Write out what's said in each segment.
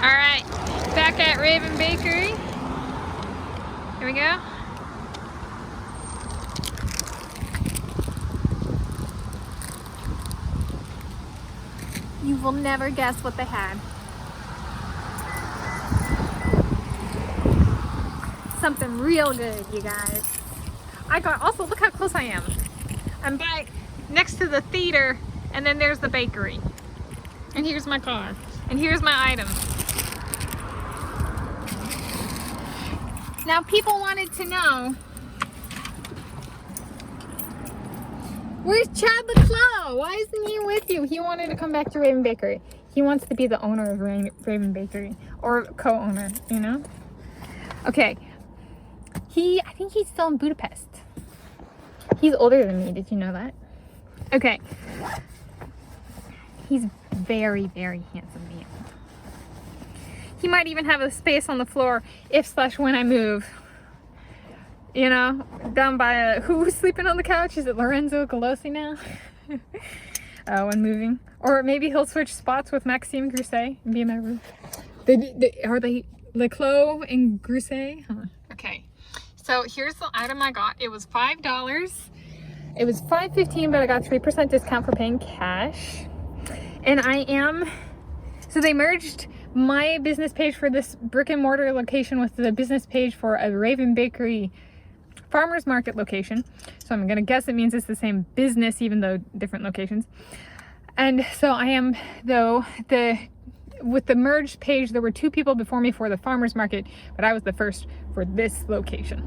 Alright, back at Raven Bakery. Here we go. You will never guess what they had. Something real good, you guys. Also, look how close I am. I'm back next to the theater, and then there's the bakery. And here's my car. And here's my item. Now, people wanted to know, where's Chad LeClos? Why isn't he with you? He wanted to come back to Raven Bakery. He wants to be the owner of Raven Bakery, or co-owner, you know? Okay. I think he's still in Budapest. He's older than me. Did you know that? Okay. He's very, very handsome man. He might even have a space on the floor if/when I move. You know, down by who's sleeping on the couch? Is it Lorenzo Galosi now? When moving. Or maybe he'll switch spots with Maxime Grousset and be in my room. Are they LeClos and Grousset? Huh. Okay. So here's the item I got. It was $5. It was $5.15, but I got 3% discount for paying cash. And so they merged my business page for this brick and mortar location with the business page for a Raven Bakery farmer's market location. So I'm gonna guess it means it's the same business, even though different locations. And so I am, though, with the merged page, there were 2 people before me for the farmer's market, but I was the first for this location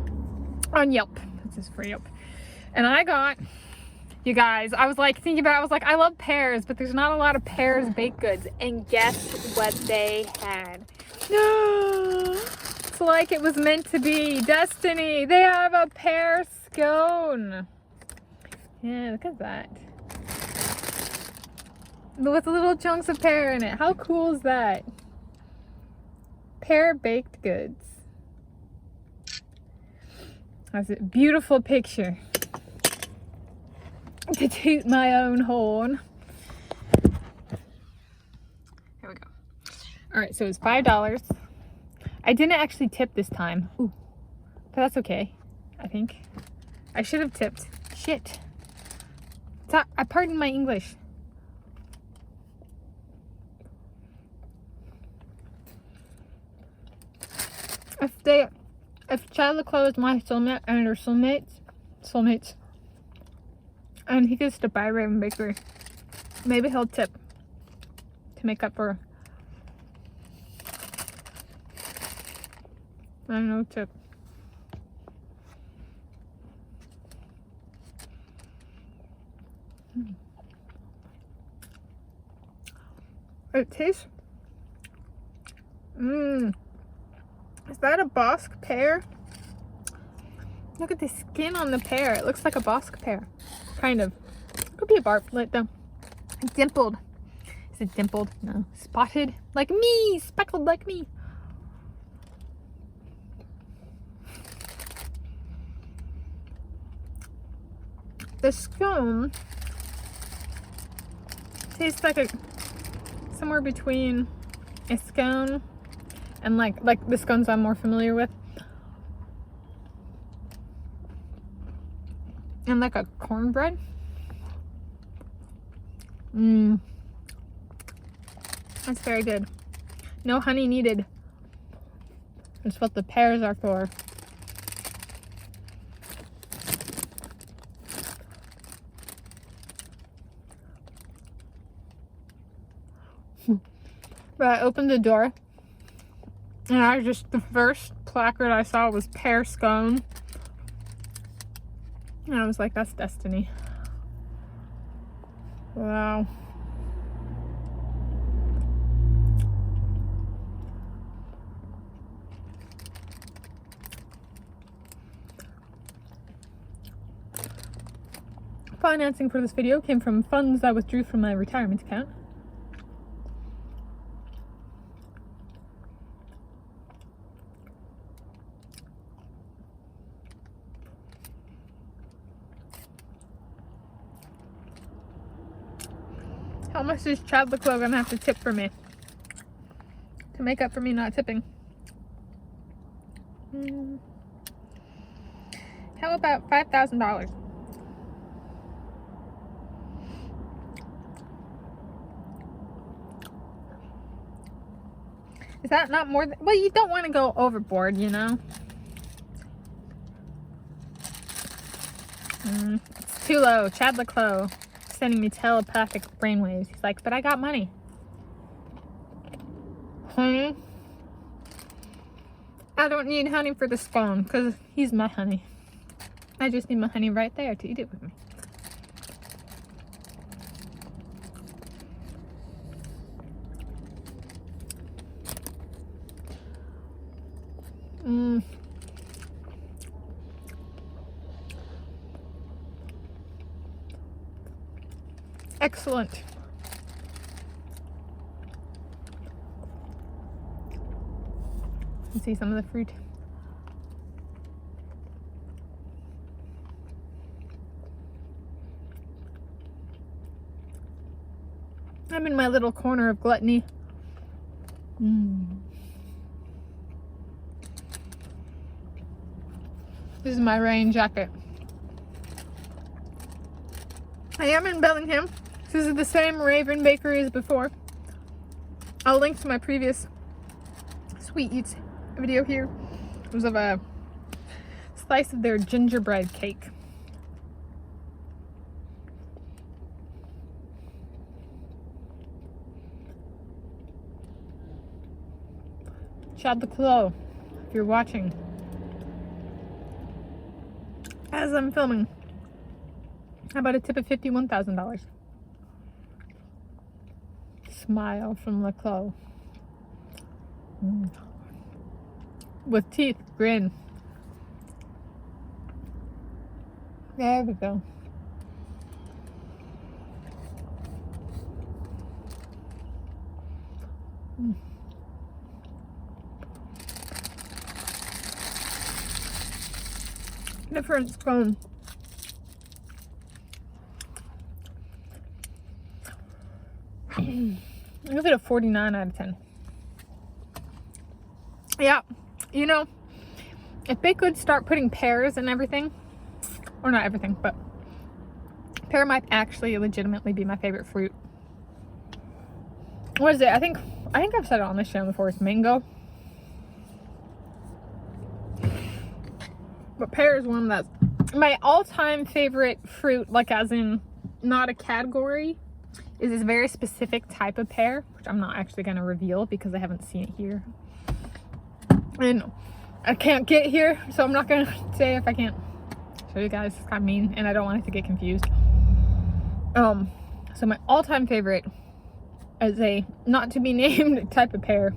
on Yelp. This is for Yelp. And I got, you guys, I was like thinking about it, I was like, I love pears, but there's not a lot of pears baked goods. And guess what they had? It's like it was meant to be. Destiny. They have a pear scone. Yeah, look at that. With little chunks of pear in it. How cool is that? Pear baked goods. That's a beautiful picture. To toot my own horn. Here we go. Alright, so it was $5. I didn't actually tip this time. Ooh. But that's okay, I think. I should have tipped. Shit. I pardon my English. If Chad LeClos is my soulmate and they're soulmates, and he gets to buy Raven Bakery, maybe he'll tip to make up for, I don't know, tip. It tastes, is that a Bosque pear? Look at the skin on the pear. It looks like a Bosque pear. Kind of. Could be a barblet though. Dimpled. Is it dimpled? No. Spotted like me. Speckled like me. The scone tastes like somewhere between a scone and like the scones I'm more familiar with, and like a cornbread. That's very good. No honey needed. That's what the pears are for. But I opened the door, and the first placard I saw was pear scone. And I was like, that's destiny. Wow. Financing for this video came from funds I withdrew from my retirement account. How much is Chad LeClos gonna have to tip for me to make up for me not tipping. How about $5,000? Is that not more than... Well, you don't want to go overboard, you know? It's too low. Chad Leclos sending me telepathic brainwaves. He's like, but I got money. Honey? I don't need honey for the scone because he's my honey. I just need my honey right there to eat it with me. Excellent. You can see some of the fruit. I'm in my little corner of gluttony. This is my rain jacket. I am in Bellingham. This is the same Raven Bakery as before. I'll link to my previous sweet eats video here. It was of a slice of their gingerbread cake. Chad Leclos, if you're watching, as I'm filming, how about a tip of $51,000? Smile from Leclos. With teeth, grin. There we go. Different scone. I give it a 49 out of 10. Yeah, you know, if they could start putting pears and everything, or not everything, but pear might actually legitimately be my favorite fruit. What is it? I think I've said it on this channel before. It's mango. But pear is one that's my all-time favorite fruit, like as in not a category, is this very specific type of pear, which I'm not actually going to reveal because I haven't seen it here. And I can't get here, so I'm not going to say if I can't show you guys. It's kind of mean, and I don't want it to get confused. So my all-time favorite is a not-to-be-named type of pear.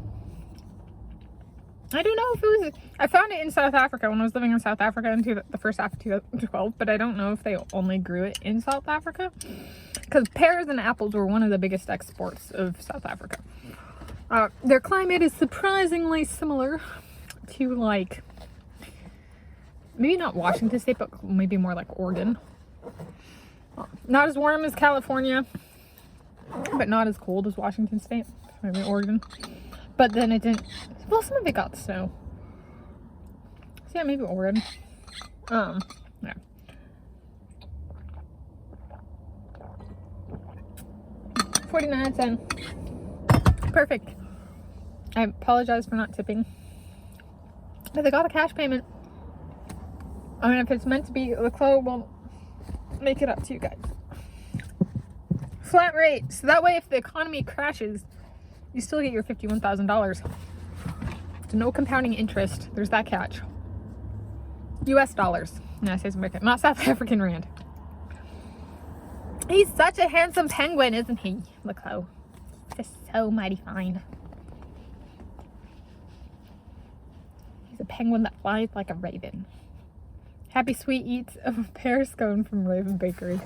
I don't know if it was... I found it in South Africa when I was living in South Africa in the first half of 2012, but I don't know if they only grew it in South Africa. Because pears and apples were one of the biggest exports of South Africa. Their climate is surprisingly similar to, like, maybe not Washington State, but maybe more like Oregon. Not as warm as California, but not as cold as Washington State. Maybe Oregon. But then it didn't... Well, some of it got snow. So yeah, maybe Oregon. Yeah. $49.10. Perfect. I apologize for not tipping. But they got a cash payment. I mean, if it's meant to be, Leclos will make it up to you guys. Flat rate. So that way, if the economy crashes, you still get your $51,000. So no compounding interest. There's that catch. US dollars. United States American, not South African rand. He's such a handsome penguin, isn't he? Leclos. Just so mighty fine. He's a penguin that flies like a raven. Happy sweet eats of a pear scone from Raven Bakery.